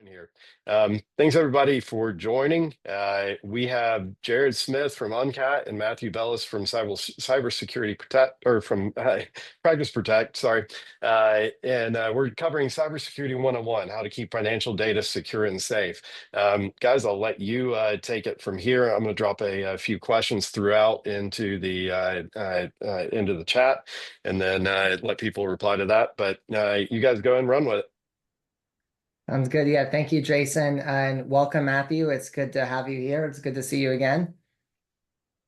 Here. Thanks everybody for joining. We have Jared Smith from Uncat and Matthew Bellis from Cybersecurity Protect or from Practice Protect. Sorry, and we're covering Cybersecurity 101: how to keep financial data secure and safe. Guys, I'll let you take it from here. I'm going to drop a few questions throughout into the chat, and then let people reply to that. But you guys go and run with it. Sounds good. Yeah, thank you, Jason, and welcome, Matthew. It's good to have you here. It's good to see you again.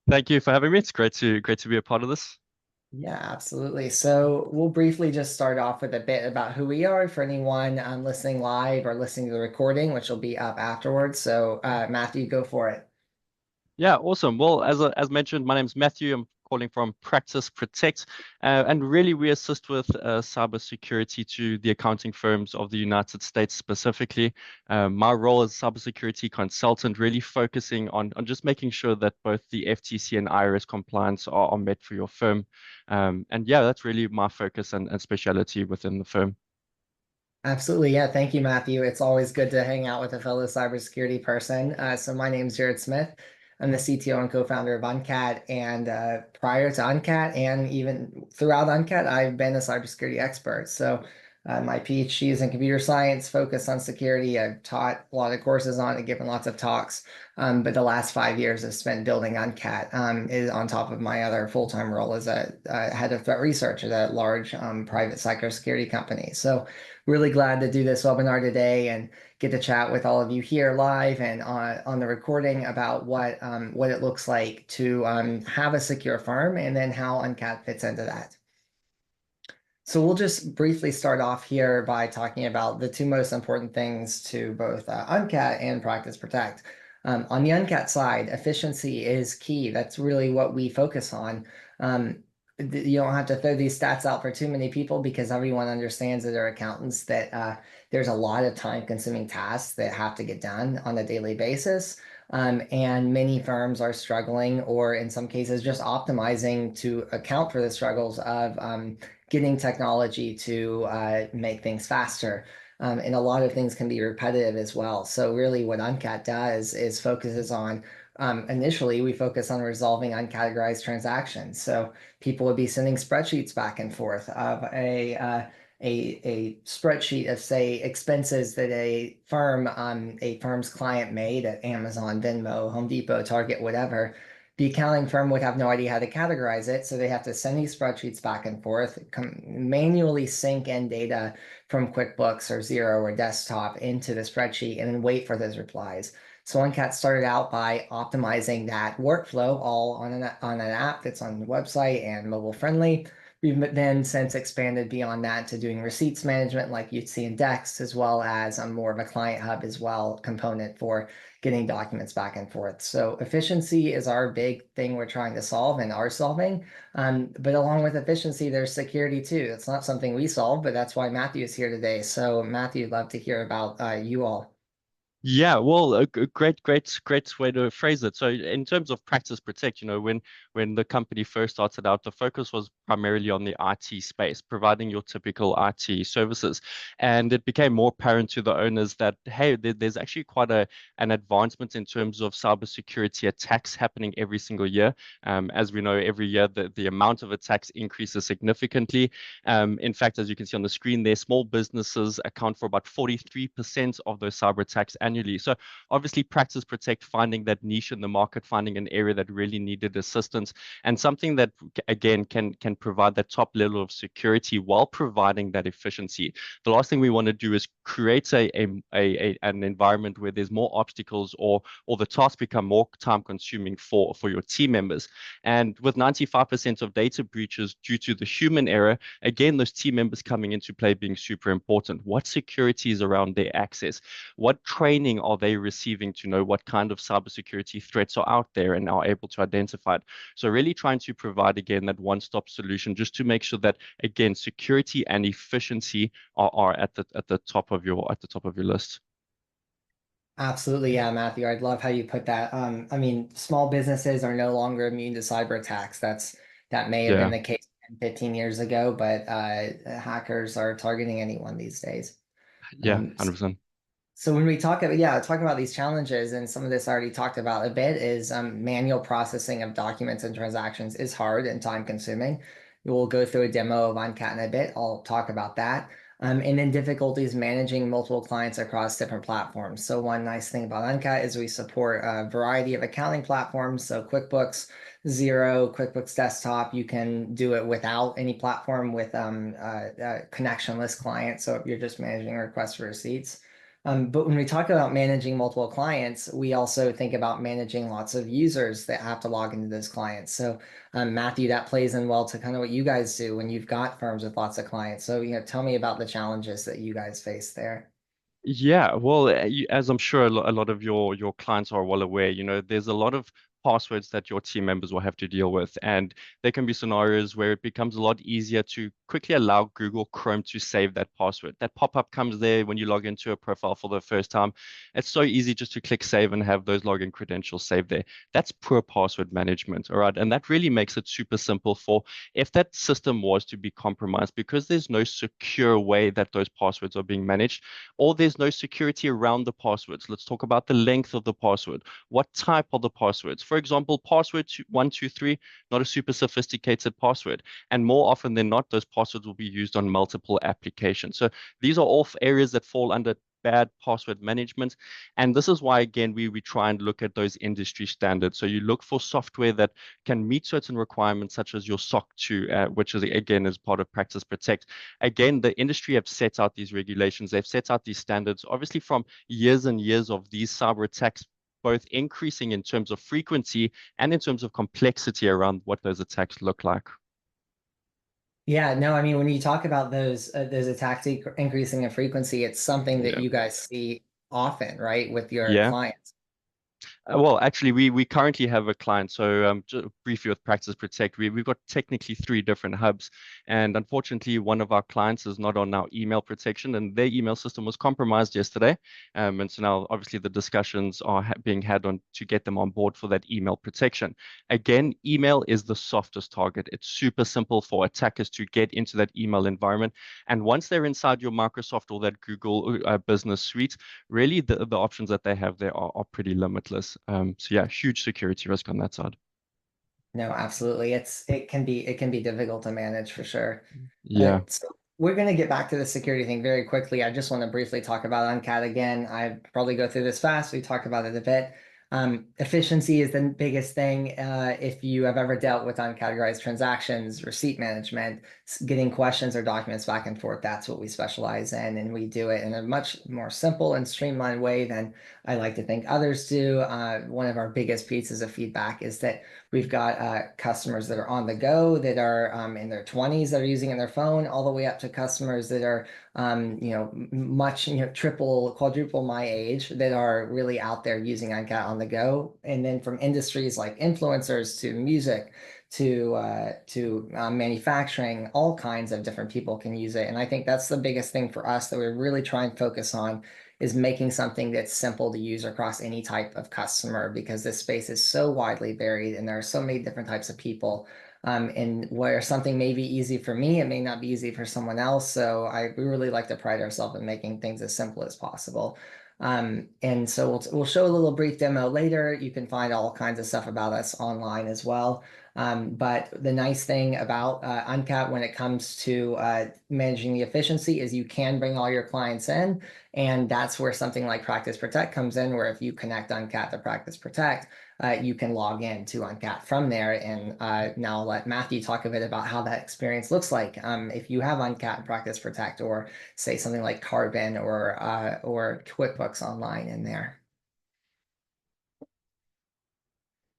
Thank you for having me. It's great to be a part of this. Yeah, absolutely. So we'll briefly just start off with a bit about who we are for anyone listening live or listening to the recording, which will be up afterwards. So Matthew, go for it. Yeah, awesome. Well, as mentioned, my name is Matthew. I'm calling from Practice Protect, and really we assist with cybersecurity to the accounting firms of the United States specifically. My role as cybersecurity consultant, really focusing on just making sure that both the FTC and IRS compliance are met for your firm. And yeah, that's really my focus and specialty within the firm. Absolutely. Yeah. Thank you, Matthew. It's always good to hang out with a fellow cybersecurity person. So my name is Jared Smith. I'm the CTO and co-founder of Uncat. And prior to Uncat and even throughout Uncat, I've been a cybersecurity expert. So my PhD is in computer science, focused on security. I've taught a lot of courses on it, given lots of talks. But the last 5 years I've spent building Uncat is on top of my other full-time role as a head of threat research at a large private cybersecurity company. So really glad to do this webinar today and get to chat with all of you here live and on the recording about what it looks like to have a secure firm and then how Uncat fits into that. So we'll just briefly start off here by talking about the two most important things to both Uncat and Practice Protect. On the Uncat side, efficiency is key. That's really what we focus on. You don't have to throw these stats out for too many people because everyone understands that they're accountants, that there's a lot of time-consuming tasks that have to get done on a daily basis. And many firms are struggling, or in some cases, just optimizing to account for the struggles of getting technology to make things faster. And a lot of things can be repetitive as well. So really what Uncat does is focuses on, initially we focus on resolving uncategorized transactions. So people would be sending spreadsheets back and forth of a spreadsheet of, say, expenses that a firm's client made at Amazon, Venmo, Home Depot, Target, whatever. The accounting firm would have no idea how to categorize it, so they have to send these spreadsheets back and forth, manually sync in data from QuickBooks or Xero or Desktop into the spreadsheet, and then wait for those replies. So Uncat started out by optimizing that workflow all on an app that's on the website and mobile friendly. We've then since expanded beyond that to doing receipts management like you'd see in Dex, as well as more of a client hub as well component for getting documents back and forth. So efficiency is our big thing we're trying to solve and are solving. But along with efficiency, there's security too. It's not something we solve, but that's why Matthew is here today. So Matthew, I'd love to hear about you all. Yeah, well, a great way to phrase it. So in terms of Practice Protect, when the company first started out, the focus was primarily on the IT space, providing your typical IT services. And it became more apparent to the owners that, hey, there's actually quite an advancement in terms of cybersecurity attacks happening every single year. As we know, every year the amount of attacks increases significantly. In fact, as you can see on the screen there, small businesses account for about 43% of those cyber attacks annually. So obviously Practice Protect finding that niche in the market, finding an area that really needed assistance and something that again can provide that top level of security while providing that efficiency. The last thing we want to do is create an environment where there's more obstacles or the tasks become more time consuming for your team members. And with 95% of data breaches due to the human error, again, those team members coming into play being super important. What security is around their access? What training are they receiving to know what kind of cybersecurity threats are out there and are able to identify it? So really trying to provide, again, that one-stop solution just to make sure that, again, security and efficiency are at the top of your list. Absolutely. Yeah, Matthew, I'd love how you put that. I mean, small businesses are no longer immune to cyber attacks. That may have been the case 15 years ago, but hackers are targeting anyone these days. Yeah, 100%. So when we talk about these challenges, and some of this I already talked about a bit, is manual processing of documents and transactions is hard and time consuming. We'll go through a demo of Uncat in a bit. I'll talk about that. And then difficulties managing multiple clients across different platforms. So one nice thing about Uncat is we support a variety of accounting platforms. So QuickBooks, Zero, QuickBooks Desktop, you can do it without any platform with connectionless clients. So if you're just managing requests for receipts. But when we talk about managing multiple clients, we also think about managing lots of users that have to log into those clients. So, Matthew, that plays in well to kind of what you guys do when you've got firms with lots of clients. So, tell me about the challenges that you guys face there. Yeah, well, as I'm sure a lot of your clients are well aware, there's a lot of passwords that your team members will have to deal with, and there can be scenarios where it becomes a lot easier to quickly allow Google Chrome to save that password. That pop-up comes there when you log into a profile for the first time. It's so easy just to click save and have those login credentials saved there. That's poor password management, all right? And that really makes it super simple for if that system was to be compromised, because there's no secure way that those passwords are being managed, or there's no security around the passwords. Let's talk about the length of the password. What type are the passwords? For example, password 123, not a super sophisticated password. And more often than not, those passwords will be used on multiple applications. So these are all areas that fall under bad password management. And this is why, again, we try and look at those industry standards. So you look for software that can meet certain requirements, such as your SOC 2, which is, again, is part of Practice Protect. Again, the industry have set out these regulations. They've set out these standards, obviously from years and years of these cyber attacks, both increasing in terms of frequency and in terms of complexity around what those attacks look like. Yeah, no, I mean, when you talk about those attacks increasing in frequency, it's something that Yeah. you guys see often, right, with your Yeah. clients. Well, actually, we currently have a client. So, just briefly with Practice Protect, we've got technically three different hubs, and unfortunately, one of our clients is not on our email protection, and their email system was compromised yesterday. And so now, obviously, the discussions are being had on to get them on board for that email protection. Again, email is the softest target. It's super simple for attackers to get into that email environment, and once they're inside your Microsoft or that Google Business Suite, really the options that they have there are pretty limitless. So yeah, huge security risk on that side. No, absolutely. It can be difficult to manage for sure. Yeah. So we're going to get back to the security thing very quickly. I just want to briefly talk about Uncat again. I probably go through this fast. We talked about it a bit. Efficiency is the biggest thing. If you have ever dealt with uncategorized transactions, receipt management, getting questions or documents back and forth, that's what we specialize in. And we do it in a much more simple and streamlined way than I like to think others do. One of our biggest pieces of feedback is that we've got customers that are on the go that are in their 20s that are using it on their phone, all the way up to customers that are, much, triple, quadruple my age that are really out there using Uncat on the go. And then from industries like influencers to music to manufacturing, all kinds of different people can use it. And I think that's the biggest thing for us that we really try and focus on is making something that's simple to use across any type of customer because this space is so widely varied and there are so many different types of people. And where something may be easy for me, it may not be easy for someone else. So we really like to pride ourselves in making things as simple as possible. And so we'll show a little brief demo later. You can find all kinds of stuff about us online as well. But the nice thing about Uncat when it comes to managing the efficiency is you can bring all your clients in. And that's where something like Practice Protect comes in, where if you connect Uncat to Practice Protect, you can log in to Uncat from there. And now I'll let Matthew talk a bit about how that experience looks like if you have Uncat and Practice Protect, or say something like Carbon or QuickBooks Online in there.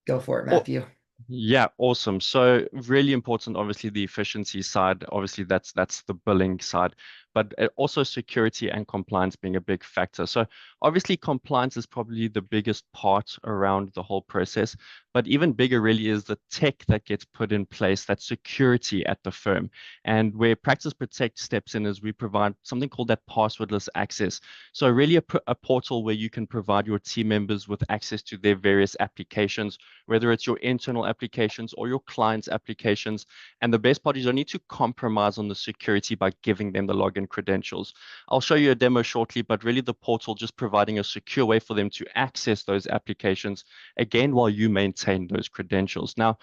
Go for it, Oh, Matthew. yeah, awesome. So really important, obviously the efficiency side, obviously that's the billing side, but also security and compliance being a big factor. So obviously compliance is probably the biggest part around the whole process, but even bigger really is the tech that gets put in place, that security at the firm. And where Practice Protect steps in is we provide something called that passwordless access. So really a portal where you can provide your team members with access to their various applications, whether it's your internal applications or your client's applications. And the best part is you don't need to compromise on the security by giving them the login login credentials. I'll show you a demo shortly, but really the portal just providing a secure way for them to access those applications, again, while you maintain those credentials. Now,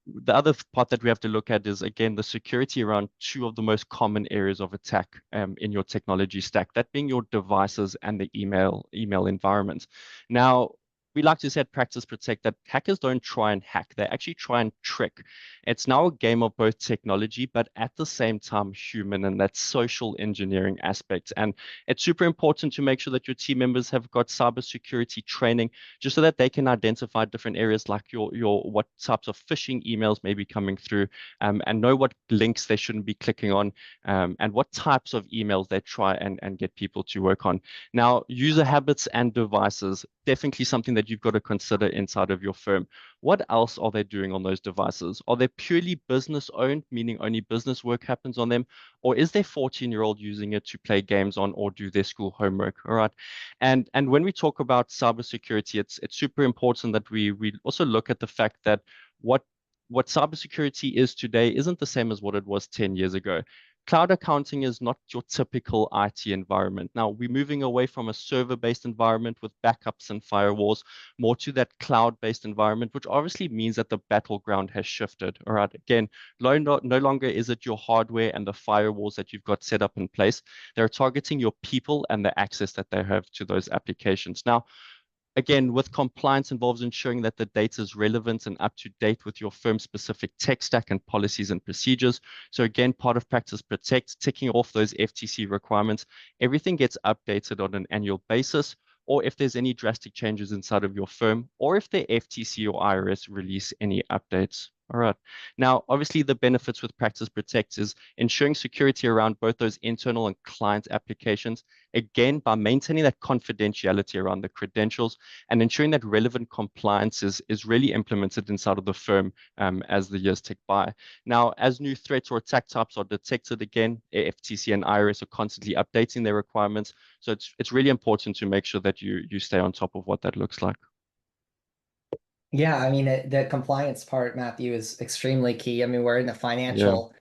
the other part that we have to look at is, again, the security around two of the most common areas of attack in your technology stack, that being your devices and the email environment. Now, we like to say at Practice Protect that hackers don't try and hack, they actually try and trick. It's now a game of both technology, but at the same time, human, and that social engineering aspect. And it's super important to make sure that your team members have got cybersecurity training, just so that they can identify different areas like your what types of phishing emails may be coming through, and know what links they shouldn't be clicking on, and what types of emails they try and get people to work on. Now, user habits and devices, definitely something that you've got to consider inside of your firm. What else are they doing on those devices? Are they purely business owned, meaning only business work happens on them? Or is their 14-year-old using it to play games on or do their school homework? All right. And when we talk about cybersecurity, it's super important that we also look at the fact that what cybersecurity is today isn't the same as what it was 10 years ago. Cloud accounting is not your typical IT environment. Now, we're moving away from a server-based environment with backups and firewalls, more to that cloud-based environment, which obviously means that the battleground has shifted. All right. Again, no longer is it your hardware and the firewalls that you've got set up in place. They're targeting your people and the access that they have to those applications. Now, again, with compliance involves ensuring that the data is relevant and up to date with your firm's specific tech stack and policies and procedures. So again, part of Practice Protect, ticking off those FTC requirements, everything gets updated on an annual basis, or if there's any drastic changes inside of your firm, or if the FTC or IRS release any updates. All right. Now, obviously, the benefits with Practice Protect is ensuring security around both those internal and client applications, again, by maintaining that confidentiality around the credentials and ensuring that relevant compliance is really implemented inside of the firm as the years tick by. Now, as new threats or attack types are detected, again, FTC and IRS are constantly updating their requirements. So it's really important to make sure that you stay on top of what that looks like. Yeah, I mean, the compliance part, Matthew, is extremely key. I mean, we're in the Yeah. financial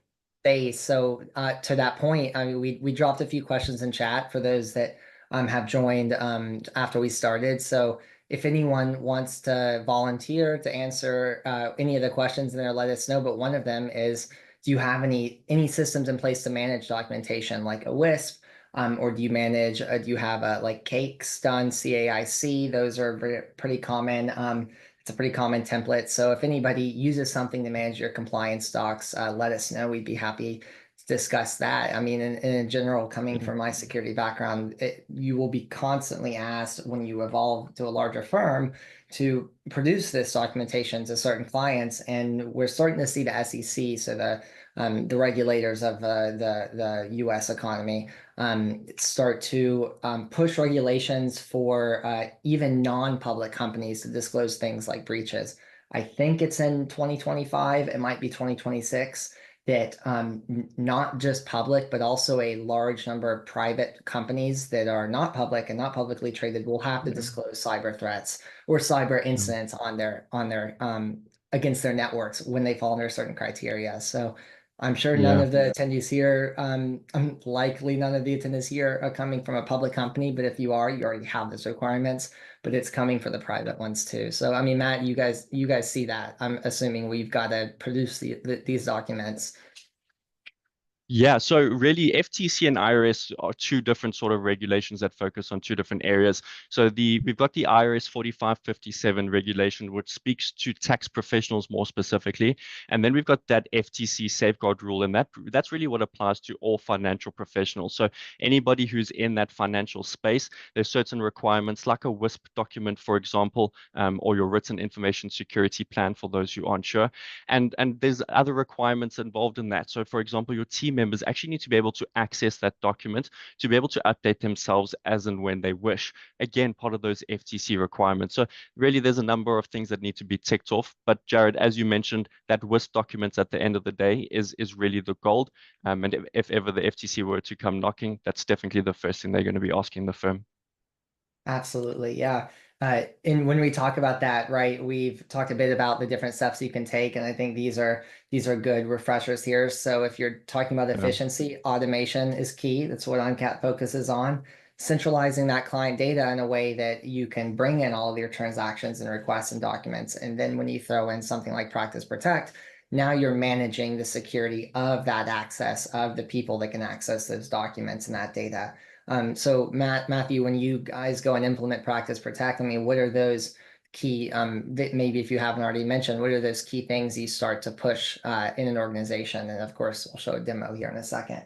space. So to that point, I mean, we dropped a few questions in chat for those that have joined after we started. So if anyone wants to volunteer to answer any of the questions in there, let us know. But one of them is, do you have any systems in place to manage documentation like a WISP? Or do you manage, do you have like cakes done, CAIC? Those are pretty common. It's a pretty common template. So if anybody uses something to manage your compliance docs, let us know. We'd be happy to discuss that. I mean, in general, coming Yeah. from my security background, you will be constantly asked when you evolve to a larger firm to produce this documentation to certain clients. And we're starting to see the SEC, so the regulators of the U.S. economy, start to push regulations for even non-public companies to disclose things like breaches. I think it's in 2025, it might be 2026, that not just public, but also a large number of private companies that are not public and not publicly traded will have to Yeah. disclose cyber threats or cyber Yeah. incidents on their against their networks when they fall under certain criteria. So I'm sure none Yeah. of the attendees here, likely none of the attendees here are coming from a public company, but if you are, you already have those requirements, but it's coming for the private ones too. So, I mean, Matt, you guys see that. I'm assuming we've got to produce these documents. Yeah, so really FTC and IRS are two different sort of regulations that focus on two different areas. So we've got the IRS 4557 regulation, which speaks to tax professionals more specifically. And then we've got that FTC safeguard rule, and that's really what applies to all financial professionals. So anybody who's in that financial space, there's certain requirements like a WISP document, for example, or your written information security plan for those who aren't sure. And there's other requirements involved in that. So for example, your team members actually need to be able to access that document to be able to update themselves as and when they wish. Again, part of those FTC requirements. So really there's a number of things that need to be ticked off. But Jared, as you mentioned, that WISP documents at the end of the day is really the gold. And if ever the FTC were to come knocking, that's definitely the first thing they're going to be asking the firm. Absolutely, yeah. And when we talk about that, right, we've talked a bit about the different steps you can take, and I think these are good refreshers here. So if you're talking about Yeah. efficiency, automation is key. That's what Uncat focuses on. Centralizing that client data in a way that you can bring in all of your transactions and requests and documents. And then when you throw in something like Practice Protect, now you're managing the security of that access of the people that can access those documents and that data. So Matthew, when you guys go and implement Practice Protect, I mean, what are those key, that maybe if you haven't already mentioned, what are those key things you start to push in an organization? And of course, I'll show a demo here in a second.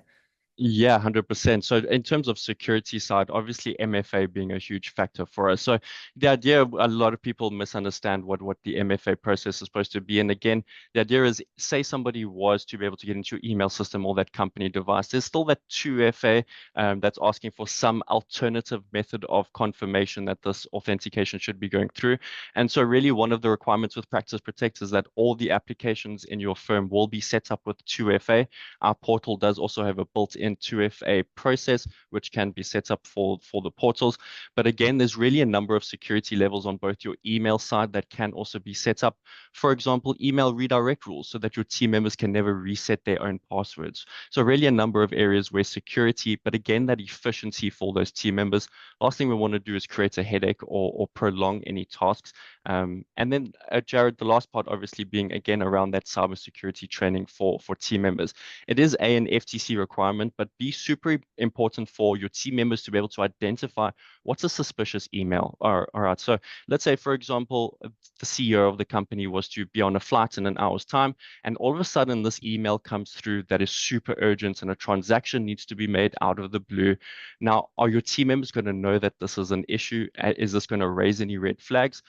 Yeah, 100%. So in terms of security side, obviously MFA being a huge factor for us. So the idea, a lot of people misunderstand what the MFA process is supposed to be. And again, the idea is, say somebody was to be able to get into your email system or that company device, there's still that 2FA that's asking for some alternative method of confirmation that this authentication should be going through. And so really one of the requirements with Practice Protect is that all the applications in your firm will be set up with 2FA. Our portal does also have a built-in 2FA process, which can be set up for the portals. But again, there's really a number of security levels on both your email side that can also be set up. For example, email redirect rules so that your team members can never reset their own passwords. So really a number of areas where security, but again, that efficiency for those team members. Last thing we want to do is create a headache or prolong any tasks. And then, Jared, the last part obviously being again around that cybersecurity training for team members. It is an FTC requirement, but be super important for your team members to be able to identify what's a suspicious email. All right. So let's say, for example, the CEO of the company was to be on a flight in an hour's time, and all of a sudden this email comes through that is super urgent and a transaction needs to be made out of the blue. Now, are your team members going to know that this is an issue? Is this going to raise any red flags?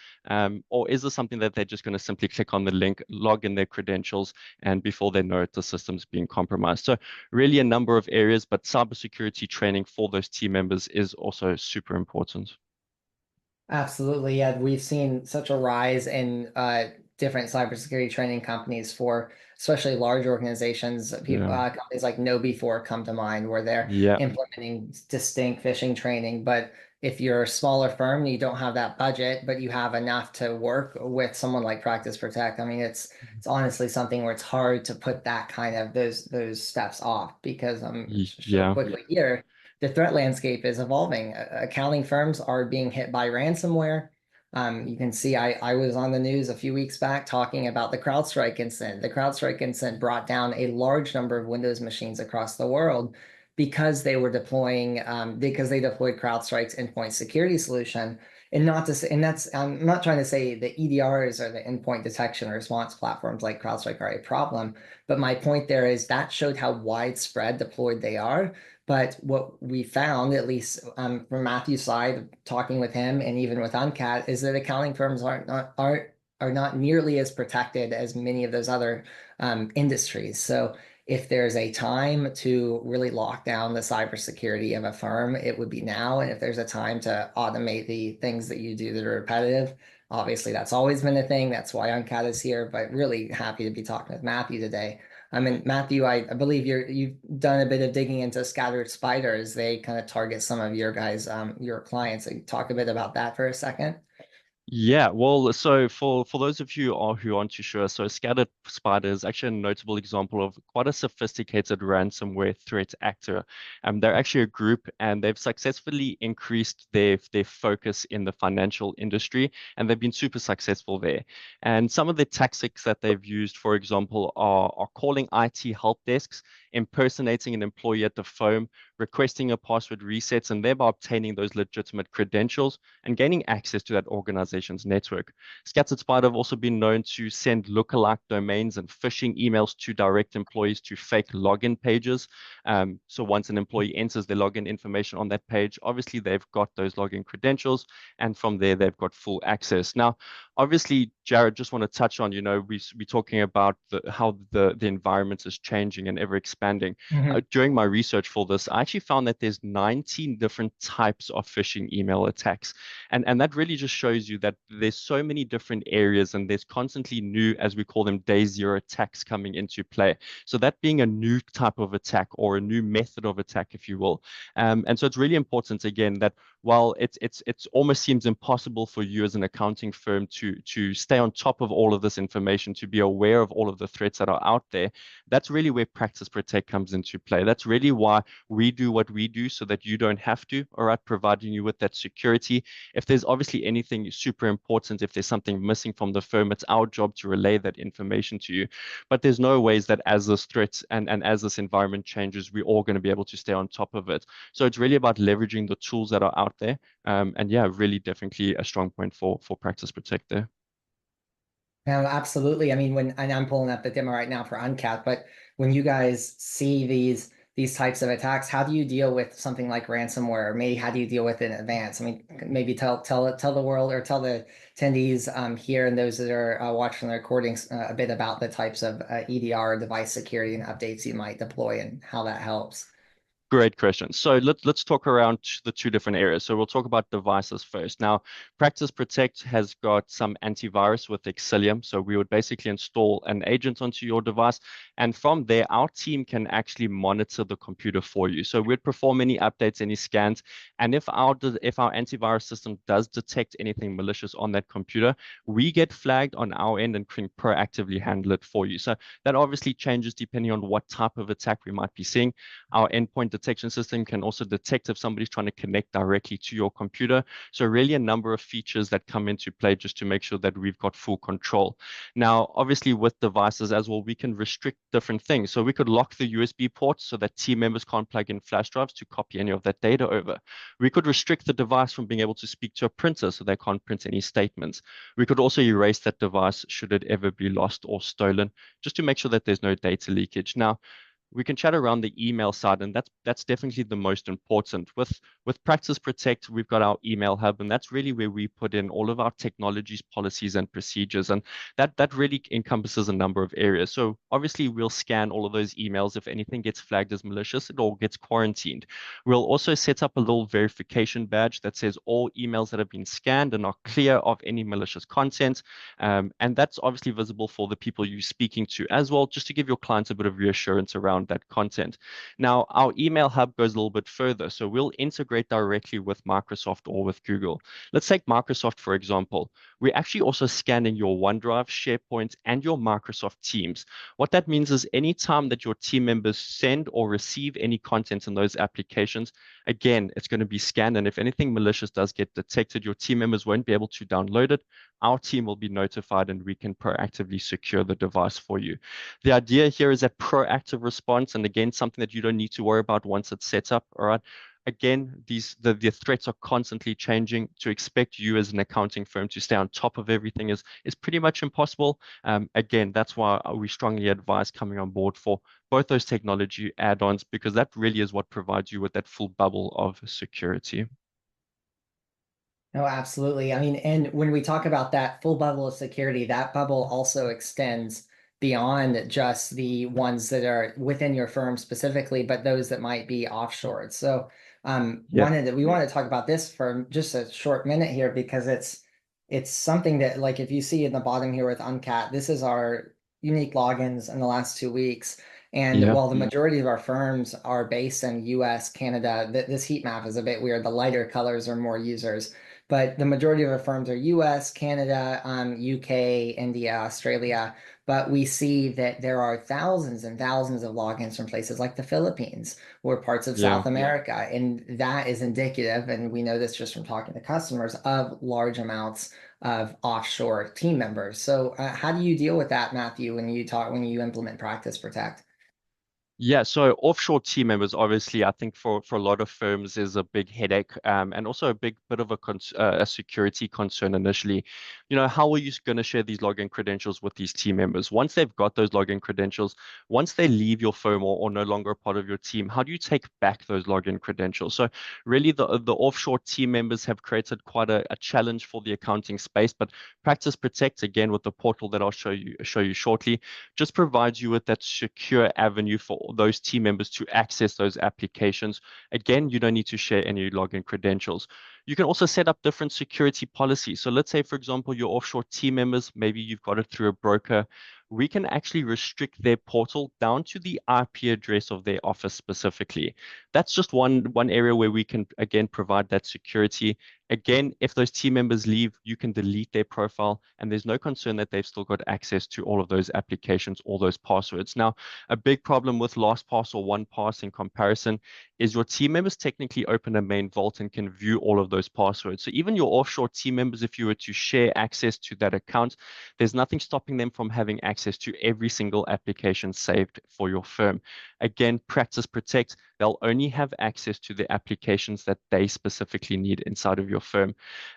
Or is this something that they're just going to simply click on the link, log in their credentials, and before they know it, the system's being compromised? So really a number of areas, but cybersecurity training for those team members is also super important. Absolutely. Yeah, we've seen such a rise in different cybersecurity training companies for especially large organizations. People, Yeah. companies like KnowBe4 come to mind, where they're Yeah. implementing distinct phishing training. But if you're a smaller firm, you don't have that budget, but you have enough to work with someone like Practice Protect. I mean, it's honestly something where it's hard to put that kind of those steps off because show Yeah. quickly here the threat landscape is evolving. Accounting firms are being hit by ransomware. You can see I was on the news a few weeks back talking about the CrowdStrike incident. The CrowdStrike incident brought down a large number of Windows machines across the world because they were deploying, because they deployed CrowdStrike's endpoint security solution. And not to say, and that's, I'm not trying to say the EDRs or the endpoint detection or response platforms like CrowdStrike are a problem, but my point there is that showed how widespread deployed they are. But what we found, at least from Matthew's side, talking with him and even with Uncat, is that accounting firms are not nearly as protected as many of those other industries. So if there's a time to really lock down the cybersecurity of a firm, it would be now. And if there's a time to automate the things that you do that are repetitive, obviously that's always been a thing. That's why Uncat is here. But really happy to be talking with Matthew today. I mean, Matthew, I believe you've done a bit of digging into scattered spiders. They kind of target some of your guys, your clients. So talk a bit about that for a second. Yeah, well, so for those of you who aren't too sure, so Scattered Spider is actually a notable example of quite a sophisticated ransomware threat actor. They're actually a group, and they've successfully increased their focus in the financial industry, and they've been super successful there. And some of the tactics that they've used, for example, are calling IT help desks, impersonating an employee at the phone, requesting a password resets, and thereby obtaining those legitimate credentials and gaining access to that organization's network. Scattered Spider have also been known to send lookalike domains and phishing emails to direct employees to fake login pages. So once an employee enters their login information on that page, obviously they've got those login credentials, and from there they've got full access. Now, obviously, Jared, just want to touch on, we're talking about how the environment is changing and ever expanding. Mhm. During my research for this, I actually found that there's 19 different types of phishing email attacks. And that really just shows you that there's so many different areas and there's constantly new, as we call them, day zero attacks coming into play. So that being a new type of attack or a new method of attack, if you will. And so it's really important, again, that while it's almost seems impossible for you as an accounting firm to stay on top of all of this information, to be aware of all of the threats that are out there, that's really where Practice Protect comes into play. That's really why we do what we do, so that you don't have to, all right, providing you with that security. If there's obviously anything super important, if there's something missing from the firm, it's our job to relay that information to you. But there's no ways that as this threat and as this environment changes, we're all going to be able to stay on top of it. So it's really about leveraging the tools that are out there. And yeah, really definitely a strong point for Practice Protect there. No, absolutely. I mean, and I'm pulling up the demo right now for Uncat, but when you guys see these types of attacks, how do you deal with something like ransomware? Or maybe how do you deal with it in advance? I mean, maybe tell the world, or tell the attendees here and those that are watching the recordings a bit about the types of EDR device security and updates you might deploy and how that helps. Great question. So let's talk around the two different areas. So we'll talk about devices first. Now, Practice Protect has got some antivirus with Exilium. So we would basically install an agent onto your device, and from there, our team can actually monitor the computer for you. So we'd perform any updates, any scans, and if our antivirus system does detect anything malicious on that computer, we get flagged on our end and can proactively handle it for you. So that obviously changes depending on what type of attack we might be seeing. Our endpoint detection system can also detect if somebody's trying to connect directly to your computer. So really a number of features that come into play just to make sure that we've got full control. Now, obviously with devices as well, we can restrict different things. So we could lock the USB ports so that team members can't plug in flash drives to copy any of that data over. We could restrict the device from being able to speak to a printer so they can't print any statements. We could also erase that device should it ever be lost or stolen, just to make sure that there's no data leakage. Now, we can chat around the email side, and that's definitely the most important. With Practice Protect, we've got our email hub, and that's really where we put in all of our technologies, policies, and procedures, and that really encompasses a number of areas. So obviously, we'll scan all of those emails. If anything gets flagged as malicious, it all gets quarantined. We'll also set up a little verification badge that says all emails that have been scanned and are clear of any malicious content, and that's obviously visible for the people you're speaking to as well, just to give your clients a bit of reassurance around that content. Now, our email hub goes a little bit further. So we'll integrate directly with Microsoft or with Google. Let's take Microsoft, for example. We're actually also scanning your OneDrive, SharePoint, and your Microsoft Teams. What that means is anytime that your team members send or receive any content in those applications, again, it's going to be scanned. And if anything malicious does get detected, your team members won't be able to download it. Our team will be notified and we can proactively secure the device for you. The idea here is that proactive response, and again, something that you don't need to worry about once it's set up, all right? Again, the threats are constantly changing. To expect you as an accounting firm to stay on top of everything is pretty much impossible. Again, that's why we strongly advise coming on board for both those technology add-ons, because that really is what provides you with that full bubble of security. No, absolutely. I mean, and when we talk about that full bubble of security, that bubble also extends beyond just the ones that are within your firm specifically, but those that might be offshored. So, Yeah, we want to talk about this for just a short minute here because it's something that, like, if you see in the bottom here with Uncat, this is our unique logins in the last 2 weeks. And yeah, while the majority of our firms are based in US, Canada, this heat map is a bit weird. The lighter colors are more users, but the majority of our firms are US, Canada, UK, India, Australia. But we see that there are thousands and thousands of logins from places like the Philippines or parts of yeah. South America. And that is indicative, and we know this just from talking to customers, of large amounts of offshore team members. So how do you deal with that, Matthew, when you implement Practice Protect? Yeah, so offshore team members, obviously, I think for a lot of firms is a big headache, and also a big bit of a security concern initially. how are you going to share these login credentials with these team members? Once they've got those login credentials, once they leave your firm or no longer a part of your team, how do you take back those login credentials? So really the offshore team members have created quite a challenge for the accounting space, but Practice Protect, again, with the portal that I'll show you shortly, just provides you with that secure avenue for those team members to access those applications. Again, you don't need to share any login credentials. You can also set up different security policies. So let's say, for example, your offshore team members, maybe you've got it through a broker. We can actually restrict their portal down to the IP address of their office specifically. That's just one area where we can, again, provide that security. Again, if those team members leave, you can delete their profile, and there's no concern that they've still got access to all of those applications, all those passwords. Now, a big problem with LastPass or OnePass in comparison is your team members technically open a main vault and can view all of those passwords. So even your offshore team members, if you were to share access to that account, there's nothing stopping them from having access to every single application saved for your firm. Again, Practice Protect, they'll only have access to the applications that they specifically need inside of your firm.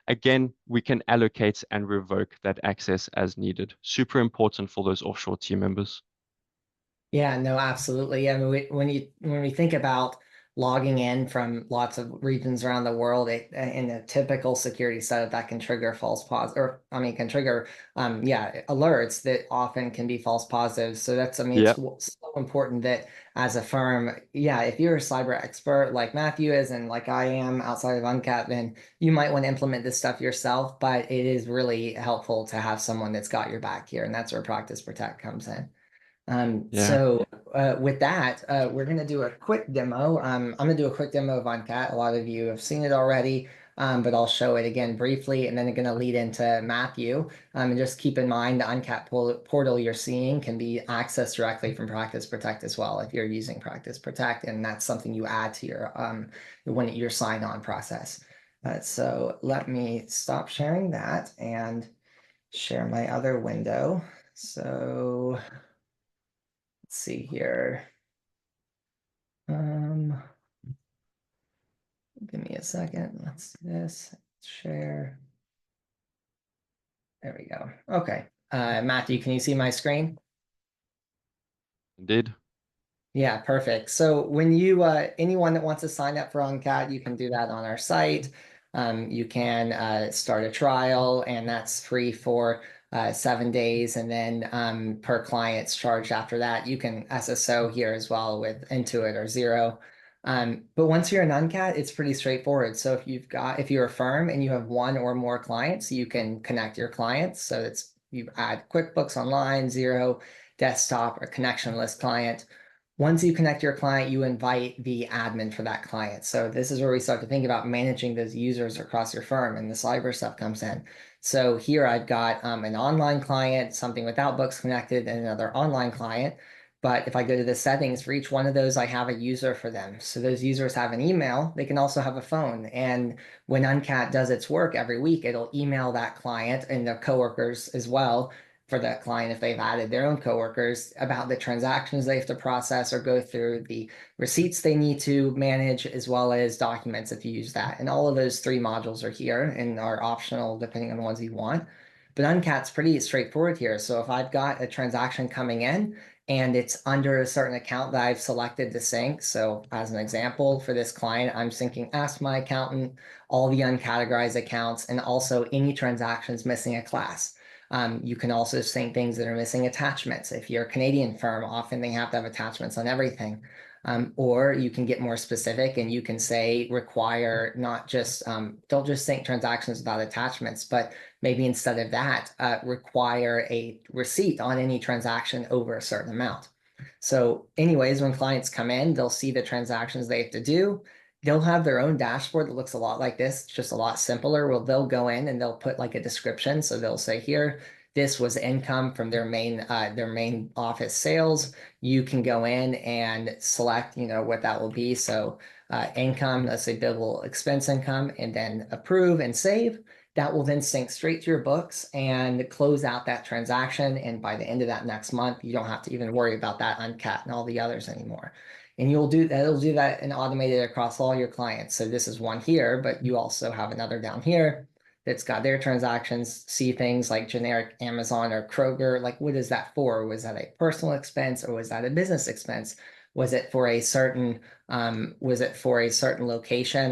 Again, we can allocate and revoke that access as needed. Super important for those offshore team members. Yeah, no, absolutely. I mean, when we think about logging in from lots of regions around the world, in a typical security setup, that can trigger false positive, or I mean, can trigger, yeah, alerts that often can be false positives. So that's, I mean, it's Yeah, so important that as a firm, yeah, if you're a cyber expert like Matthew is and like I am outside of Uncat, then you might want to implement this stuff yourself. But it is really helpful to have someone that's got your back here, and that's where Practice Protect comes in. yeah. With that, we're going to do a quick demo. I'm going to do a quick demo of Uncat. A lot of you have seen it already, but I'll show it again briefly, and then I'm going to lead into Matthew. And just keep in mind the Uncat portal you're seeing can be accessed directly from Practice Protect as well if you're using Practice Protect, and that's something you add to your sign-on process. So let me stop sharing that and share my other window. So let's see here. Um, Give me a second. Let's do this. Share. There we go. Okay. Matthew, can you see my screen? Indeed. Yeah, perfect. So when anyone that wants to sign up for Uncat, you can do that on our site. You can start a trial, and that's free for 7 days, and then per client's charged after that. You can SSO here as well with Intuit or Zero. But once you're an Uncat, it's pretty straightforward. So if you're a firm and you have one or more clients, you can connect your clients. So you add QuickBooks Online, Zero, desktop, or connection list client. Once you connect your client, you invite the admin for that client. So this is where we start to think about managing those users across your firm, and the cyber stuff comes in. So here I've got an online client, something without books connected, and another online client. But if I go to the settings for each one of those, I have a user for them. So those users have an email. They can also have a phone. And when Uncat does its work every week, it'll email that client and their coworkers as well for that client if they've added their own coworkers about the transactions they have to process or go through, the receipts they need to manage, as well as documents if you use that. And all of those three modules are here and are optional depending on the ones you want. But Uncat's pretty straightforward here. So if I've got a transaction coming in and it's under a certain account that I've selected to sync, so as an example, for this client, I'm syncing Ask My Accountant, all the uncategorized accounts, and also any transactions missing a class. You can also sync things that are missing attachments. If you're a Canadian firm, often they have to have attachments on everything. Or you can get more specific and you can say require not just, don't just sync transactions without attachments, but maybe instead of that, require a receipt on any transaction over a certain amount. So anyways, when clients come in, they'll see the transactions they have to do. They'll have their own dashboard that looks a lot like this, just a lot simpler. Well, they'll go in and they'll put like a description. So they'll say here, this was income from their main office sales. You can go in and select, what that will be. So income, let's say billable expense income, and then approve and save. That will then sync straight to your books and close out that transaction. And by the end of that next month, you don't have to even worry about that Uncat and all the others anymore. And it'll do that and automate it across all your clients. So this is one here, but you also have another down here. that's got their transactions see things like generic Amazon or Kroger. Like, what is that for? Was that a personal expense or was that a business expense? Was it for a certain location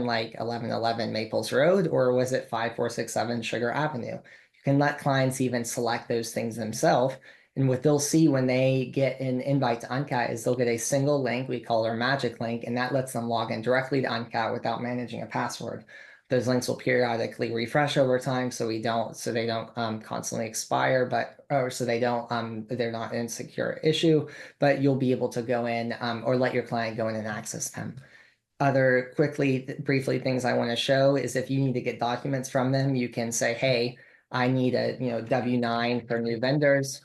like 1111 Maples Road, or was it 5467 Sugar Avenue? You can let clients even select those things themselves. And what they'll see when they get an invite to Uncat is they'll get a single link, we call our magic link, and that lets them log in directly to Uncat without managing a password. Those links will periodically refresh over time, so they don't constantly expire, they're not an insecure issue, but you'll be able to go in or let your client go in and access them. Other briefly things I want to show is if you need to get documents from them, you can say, hey, I need a W-9 for new vendors.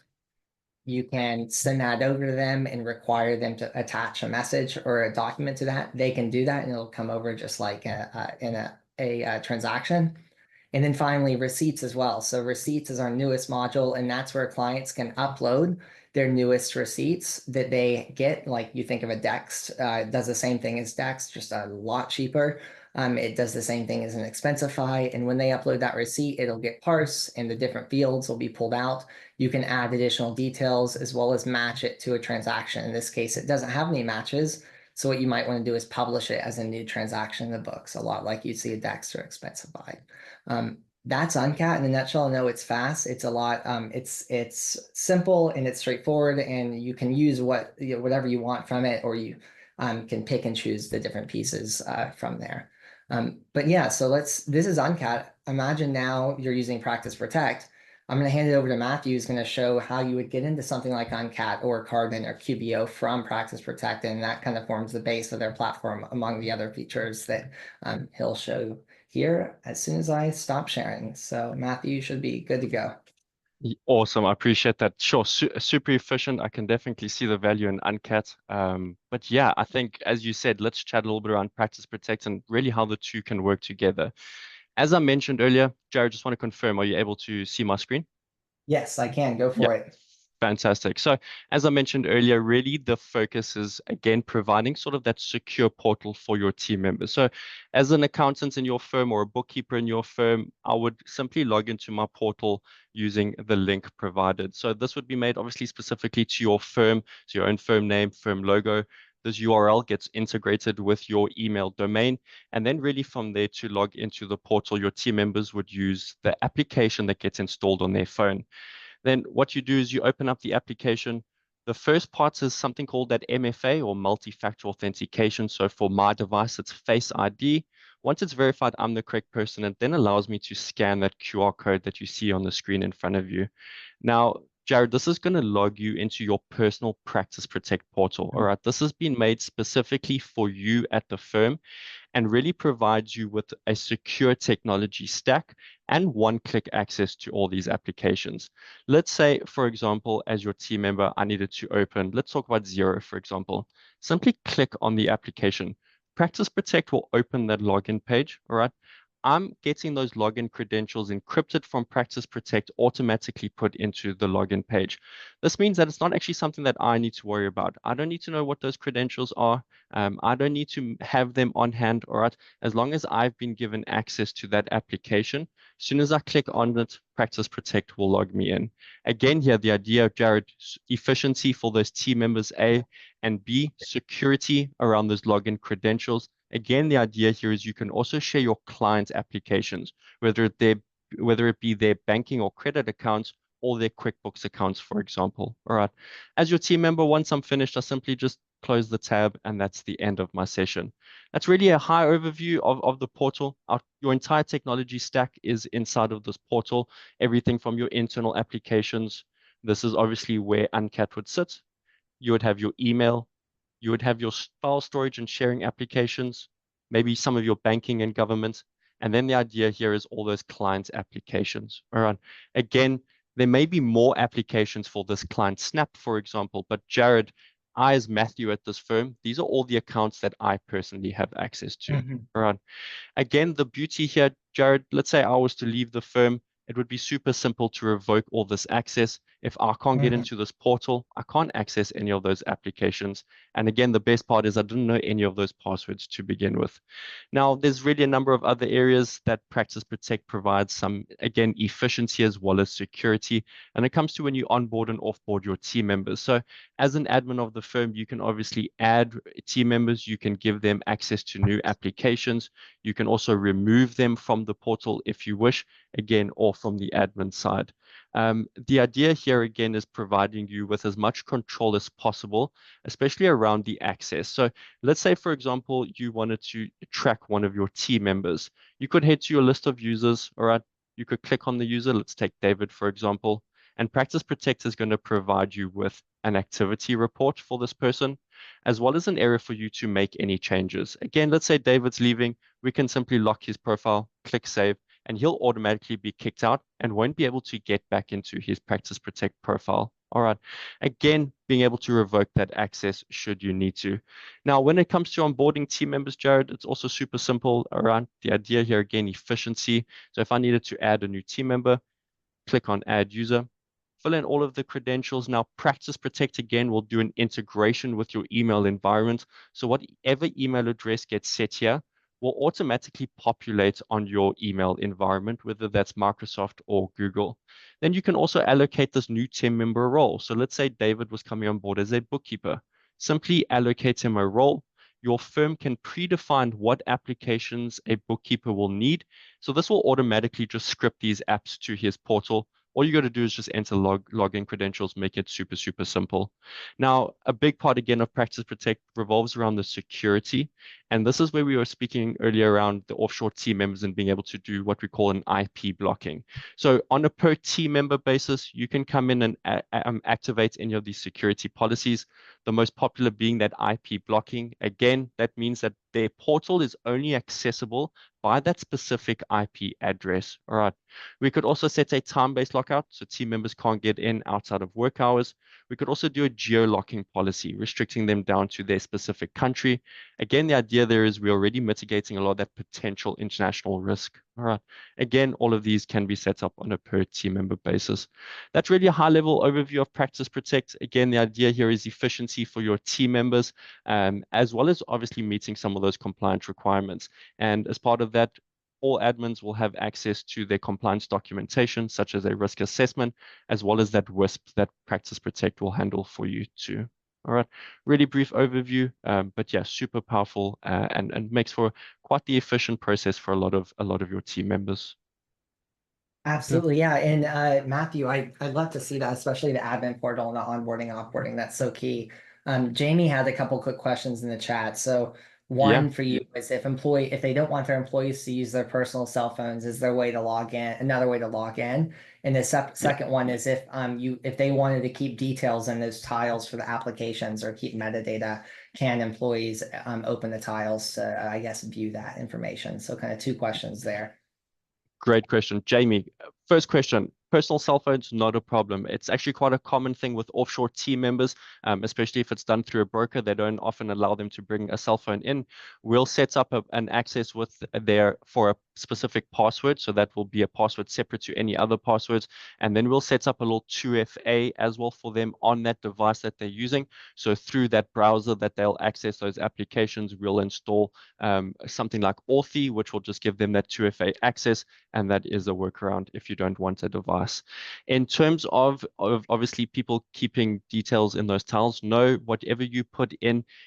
You can send that over to them and require them to attach a message or a document to that. They can do that, and it'll come over just like in a transaction. And then finally, receipts as well. So receipts is our newest module, and that's where clients can upload their newest receipts that they get. Like you think of a Dex, it does the same thing as Dex, just a lot cheaper. It does the same thing as an Expensify. And when they upload that receipt, it'll get parsed and the different fields will be pulled out. You can add additional details as well as match it to a transaction. In this case, it doesn't have any matches. So what you might want to do is publish it as a new transaction in the books, a lot like you'd see a Dex or Expensify. That's Uncat in a nutshell. No, it's fast. It's a lot. It's simple and it's straightforward, and you can use whatever you want from it, or you can pick and choose the different pieces from there. But yeah, so this is Uncat. Imagine now you're using Practice Protect. I'm going to hand it over to Matthew, who's going to show how you would get into something like Uncat or Carbon or QBO from Practice Protect, and that kind of forms the base of their platform among the other features that he'll show here as soon as I stop sharing. So Matthew, you should be good to go. Awesome. I appreciate that. Sure. Super efficient. I can definitely see the value in Uncat. But yeah, I think, as you said, let's chat a little bit around Practice Protect and really how the two can work together. As I mentioned earlier, Jared, just want to confirm, are you able to see my screen? Yes, I can. Go Yeah. for it. Fantastic. So, as I mentioned earlier, really the focus is again providing sort of that secure portal for your team members. So, as an accountant in your firm or a bookkeeper in your firm, I would simply log into my portal using the link provided. So, this would be made obviously specifically to your firm, so your own firm name, firm logo. This URL gets integrated with your email domain. And then, really, from there to log into the portal, your team members would use the application that gets installed on their phone. Then what you do is you open up the application. The first part is something called that MFA or multi-factor authentication. So for my device, it's Face ID. Once it's verified I'm the correct person, it then allows me to scan that QR code that you see on the screen in front of you. Now, Jared, this is going to log you into your personal Practice Protect portal. All right, this has been made specifically for you at the firm and really provides you with a secure technology stack and one-click access to all these applications. Let's say, for example, as your team member, I needed to open, let's talk about Xero, for example. Simply click on the application. Practice Protect will open that login page, all right? I'm getting those login credentials encrypted from Practice Protect automatically put into the login page. This means that it's not actually something that I need to worry about. I don't need to know what those credentials are. I don't need to have them on hand, all right? As long as I've been given access to that application, as soon as I click on it, Practice Protect will log me in. Again, here, the idea, Jared, efficiency for those team members, A, and B, security around those login credentials. Again, the idea here is you can also share your clients' applications, whether it be their banking or credit accounts or their QuickBooks accounts, for example. All right. As your team member, once I'm finished, I simply just close the tab, and that's the end of my session. That's really a high overview of the portal. Your entire technology stack is inside of this portal, everything from your internal applications. This is obviously where Uncat would sit. You would have your email, you would have your file storage and sharing applications, maybe some of your banking and government. And then the idea here is all those clients applications. All right. Again, there may be more applications for this client Snap, for example, but Jared, I as Matthew at this firm, these are all the accounts that I personally have access to. All right. Again, the beauty here, Jared, let's say I was to leave the firm, it would be super simple to revoke all this access. If I can't get Mhm. into this portal, I can't access any of those applications. And again, the best part is I didn't know any of those passwords to begin with. Now, there's really a number of other areas that Practice Protect provides some, again, efficiency as well as security. And it comes to when you onboard and offboard your team members. So as an admin of the firm, you can obviously add team members. You can give them access to new applications. You can also remove them from the portal if you wish, again, or from the admin side. The idea here, again, is providing you with as much control as possible, especially around the access. So let's say, for example, you wanted to track one of your team members. You could head to your list of users, all right? You could click on the user. Let's take David, for example. And Practice Protect is going to provide you with an activity report for this person, as well as an area for you to make any changes. Again, let's say David's leaving. We can simply lock his profile, click save, and he'll automatically be kicked out and won't be able to get back into his Practice Protect profile. All right. Again, being able to revoke that access should you need to. Now, when it comes to onboarding team members, Jared, it's also super simple around the idea here, again, efficiency. So if I needed to add a new team member, click on add user, fill in all of the credentials. Now, Practice Protect again will do an integration with your email environment. So whatever email address gets set here will automatically populate on your email environment, whether that's Microsoft or Google. Then you can also allocate this new team member role. So let's say David was coming on board as a bookkeeper. Simply allocate him a role. Your firm can predefine what applications a bookkeeper will need. So this will automatically just script these apps to his portal. All you got to do is just enter login credentials, make it super, super simple. Now, a big part again of Practice Protect revolves around the security. And this is where we were speaking earlier around the offshore team members and being able to do what we call an IP blocking. So on a per team member basis, you can come in and activate any of these security policies. The most popular being that IP blocking. Again, that means that their portal is only accessible by that specific IP address. All right. We could also set a time-based lockout so team members can't get in outside of work hours. We could also do a geo-locking policy, restricting them down to their specific country. Again, the idea there is we're already mitigating a lot of that potential international risk. All right. Again, all of these can be set up on a per team member basis. That's really a high-level overview of Practice Protect. Again, the idea here is efficiency for your team members, as well as obviously meeting some of those compliance requirements. And as part of that, all admins will have access to their compliance documentation, such as a risk assessment, as well as that WISP that Practice Protect will handle for you too. All right, really brief overview, but yeah, super powerful and makes for quite the efficient process for a lot of your team members. Yeah. Absolutely, yeah. And Matthew, I'd love to see that, especially the admin portal and the onboarding, offboarding. That's so key. Jamie had a couple quick questions in the chat. So Yeah. one for you is if they don't want their employees to use their personal cell phones, is there a way to log in, another way to log in? And the Yeah. second one is if they wanted to keep details in those tiles for the applications or keep metadata, can employees open the tiles to, I guess, view that information? So kind of two questions there. Great question. Jamie, first question, personal cell phones, not a problem. It's actually quite a common thing with offshore team members, especially if it's done through a broker. They don't often allow them to bring a cell phone in. We'll set up an access with for a specific password. So that will be a password separate to any other passwords. And then we'll set up a little 2FA as well for them on that device that they're using. So through that browser that they'll access those applications, we'll install something like Authy, which will just give them that 2FA access. And that is a workaround if you don't want a device. In terms of obviously people keeping details in those tiles, no, whatever you put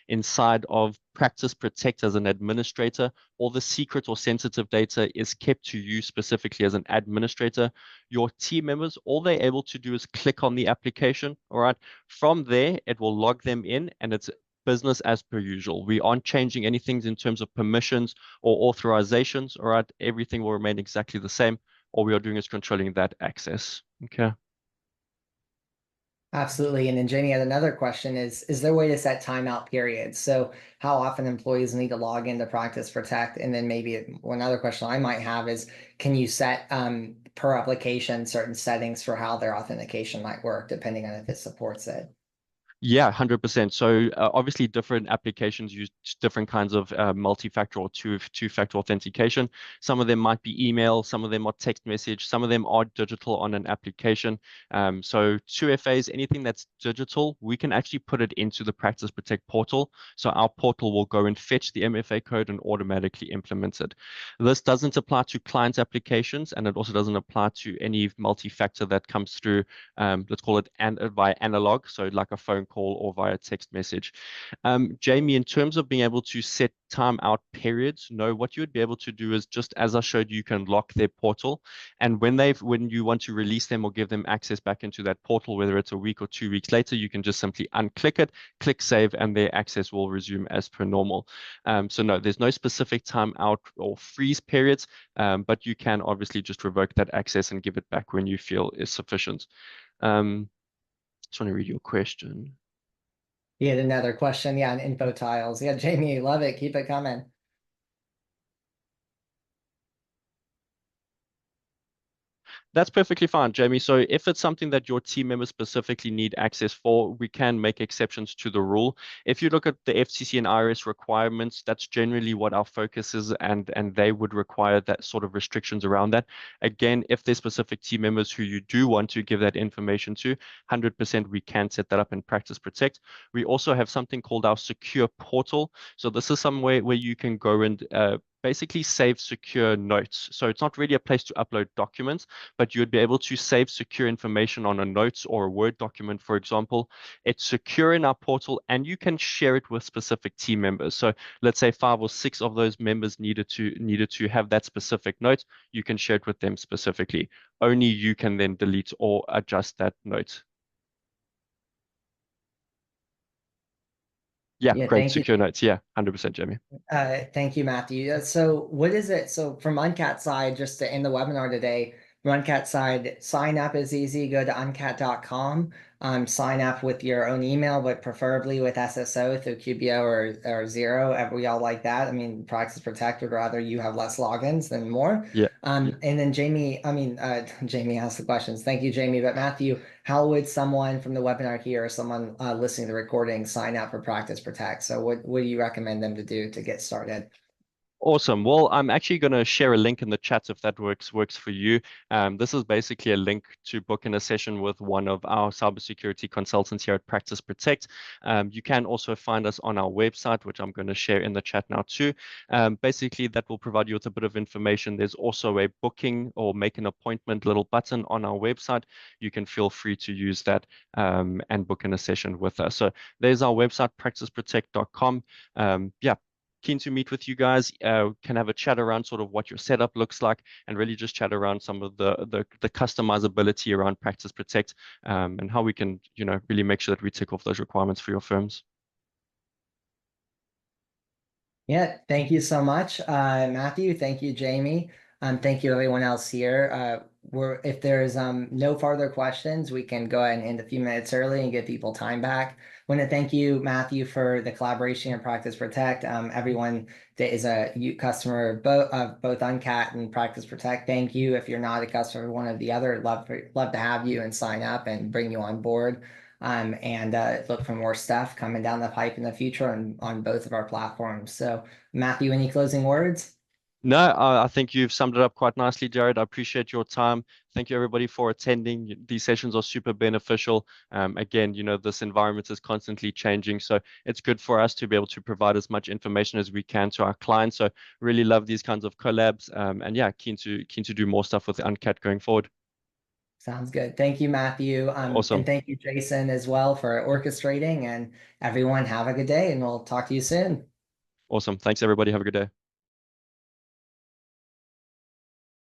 inside of Practice Protect as an administrator, all the secret or sensitive data is kept to you specifically as an administrator. Your team members, all they're able to do is click on the application. All right. From there, it will log them in and it's business as per usual. We aren't changing anything in terms of permissions or authorizations. All right. Everything will remain exactly the same. All we are doing is controlling that access. Okay. Absolutely. And then Jamie had another question is there a way to set timeout periods? So how often employees need to log into Practice Protect? And then maybe one other question I might have is, can you set per application certain settings for how their authentication might work, depending on if it supports it? Yeah, 100%. So obviously different applications use different kinds of multi-factor or two-factor authentication. Some of them might be email, some of them are text message, some of them are digital on an application. So 2FAs, anything that's digital, we can actually put it into the Practice Protect portal. So our portal will go and fetch the MFA code and automatically implement it. This doesn't apply to client applications, and it also doesn't apply to any multi-factor that comes through, let's call it via analog, so like a phone call or via text message. Jamie, in terms of being able to set timeout periods, no, what you would be able to do is just as I showed you, you can lock their portal. And when you want to release them or give them access back into that portal, whether it's a week or 2 weeks later, you can just simply unclick it, click save, and their access will resume as per normal. So no, there's no specific timeout or freeze periods, but you can obviously just revoke that access and give it back when you feel is sufficient. Just want to read your question. You had another question, yeah, on info tiles. Yeah, Jamie, love it. Keep it coming. That's perfectly fine, Jamie. So if it's something that your team members specifically need access for, we can make exceptions to the rule. If you look at the FCC and IRS requirements, that's generally what our focus is, and they would require that sort of restrictions around that. Again, if there's specific team members who you do want to give that information to, 100% we can set that up in Practice Protect. We also have something called our secure portal. So this is some way where you can go and basically save secure notes. So it's not really a place to upload documents, but you would be able to save secure information on a notes or a Word document, for example. It's secure in our portal, and you can share it with specific team members. So let's say 5 or 6 of those members needed to have that specific note. You can share it with them specifically. Only you can then delete or adjust that note. Yeah, Yeah, great. thank you. Secure notes. Yeah, 100%, Jamie. Thank you, Matthew. So what is it? So from Uncat side, just to end the webinar today, from Uncat side, sign up is easy. Go to uncat.com, sign up with your own email, but preferably with SSO through QBO or Zero. We all like that. I mean, Practice Protect would rather you have less logins than more. Yeah. Yeah. And then Jamie asked the questions. Thank you, Jamie. But Matthew, how would someone from the webinar here or someone listening to the recording sign up for Practice Protect? So what do you recommend them to do to get started? Awesome. Well, I'm actually going to share a link in the chat if that works for you. This is basically a link to book in a session with one of our cybersecurity consultants here at Practice Protect. You can also find us on our website, which I'm going to share in the chat now too. Basically, that will provide you with a bit of information. There's also a booking or make an appointment little button on our website. You can feel free to use that and book in a session with us. So there's our website, practiceprotect.com. Yeah, keen to meet with you guys. Can have a chat around sort of what your setup looks like, and really just chat around some of the customizability around Practice Protect, and how we can really make sure that we tick off those requirements for your firms. Yeah, thank you so much, Matthew. Thank you, Jamie. Thank you, everyone else here. If there's no further questions, we can go ahead and end a few minutes early and give people time back. I want to thank you, Matthew, for the collaboration and Practice Protect. Everyone that is a customer of both Uncat and Practice Protect, thank you. If you're not a customer of one or the other, love to have you and sign up and bring you on board. And look for more stuff coming down the pipe in the future on both of our platforms. So, Matthew, any closing words? No, I think you've summed it up quite nicely, Jared. I appreciate your time. Thank you, everybody, for attending. These sessions are super beneficial. Again, this environment is constantly changing, so it's good for us to be able to provide as much information as we can to our clients. So really love these kinds of collabs, and yeah, keen to do more stuff with Uncat going forward. Sounds good. Thank you, Matthew. And Awesome. thank you, Jason, as well for orchestrating. And everyone, have a good day, and we'll talk to you soon. Awesome. Thanks, everybody. Have a good day.